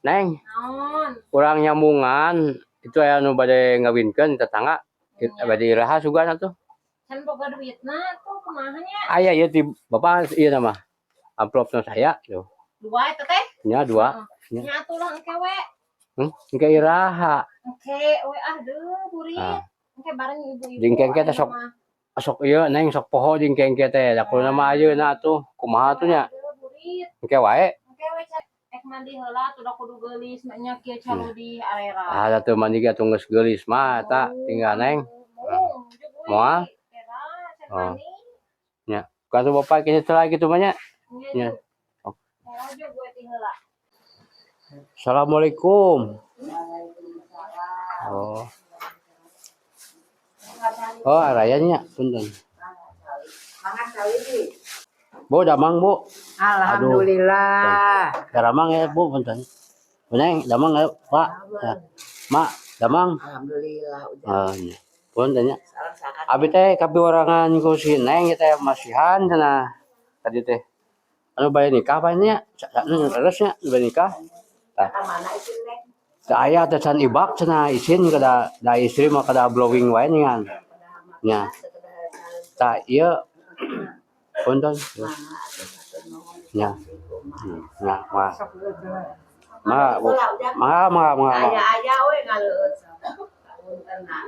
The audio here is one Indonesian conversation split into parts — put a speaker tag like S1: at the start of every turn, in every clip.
S1: Neng, kurang nyambungan itu aya nu bade ngawinkeun tetangga. Bade iraha sugana tuh.
S2: Can boga duitna tuh kumaha nya?
S1: Aya ieu ti Bapak ieu nama. Amplopna saya tuh.
S2: Dua eta teh?
S1: Nya dua.
S2: Nya atuh lah engke we.
S1: Engke iraha.
S2: Engke we deuh burit. Engke bareng ibu-ibu.
S1: Dingkengke teh sok ieu Neng sok poho dingkengke teh. Da kuluna mah ayeuna atuh. Kumaha tuh nya? Engke wae.
S2: Engke we ek mandi heula tuh da kudu geulis nya kieu calo di arera.
S1: Atuh mandi ge atuh geus geulis mah eta tinggal Neng. Moal. Oh. Nya, kata Bapak kieu teh gitu mah nya. Nya. Assalamualaikum. Oh. Oh, arayanya punten. Bu, damang Bu.
S3: Alhamdulillah.
S1: Damang ya Bu, punten. Neng, damang ya Pak. Ya. Mak, damang.
S3: Alhamdulillah.
S1: Iya. Punten nya. Abi teh kapiwarangan ku si Neng teh masihan cenah. Tadi teh. Anu bae nikah bae nya. Anu leres nya bae nikah. Tah. Teh aya teh can ibak cenah isin kada da istri mah kada blowing wae ngan. Nya. Tah ieu punten. Nya. Nya, mah.
S3: Aya we ngaleut.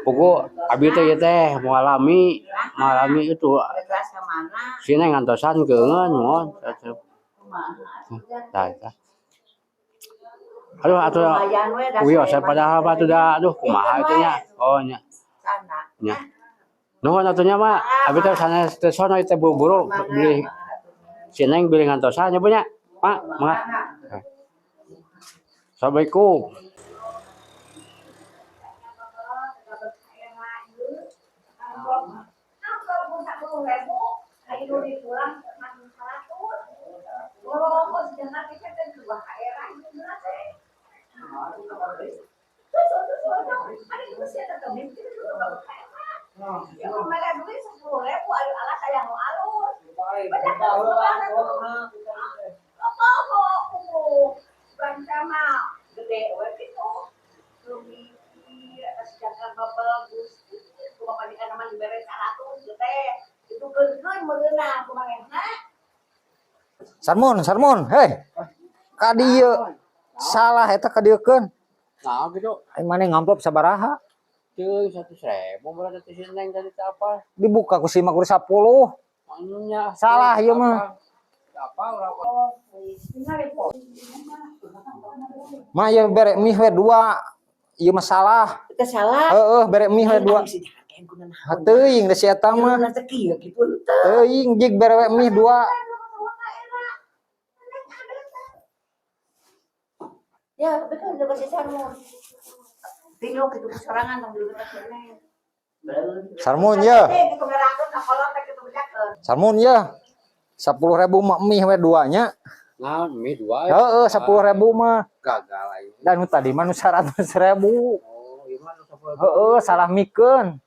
S1: Pokok abi teh mengalami itu sini ngantosan keungeun mohon tah aduh atuh wios padahal mah teu da aduh kumaha itu nya oh nya nya nuhun atuh nya mah abi teh sanes teh sono teh buru-buru beli sineng beli ngantosan nya punya mak mangga assalamualaikum.
S4: Sarmun, hei, ka dieu salah eta ka dieukeun.
S1: Nah gitu.
S4: Ai maneh ngamplop sabaraha?
S1: Teu 100.000 berarti teh sineng tadi teh apa?
S4: Dibuka ku simak ku 10.
S1: Anunya
S4: salah ieu mah.
S1: Apa urang?
S4: Mah ieu bere mih we 2. Ieu mah salah.
S3: Teu salah.
S4: Heeh, bere mih we 2. Teuing da si eta mah. Teuing jig bere mih 2.
S3: Ya, betul juga si Sarmun. Tinggal gitu sorangan tong dulu kene.
S4: Sarmun ya. Sarmun ya. 10.000 mah mih we 2 nya.
S1: Nah, mih 2.
S4: Heeh, 10.000 mah.
S1: Gagal aing.
S4: Dan nu tadi mah nu 100.000.
S1: Oh, ieu mah 10.000.
S4: Heeh, salah mikeun.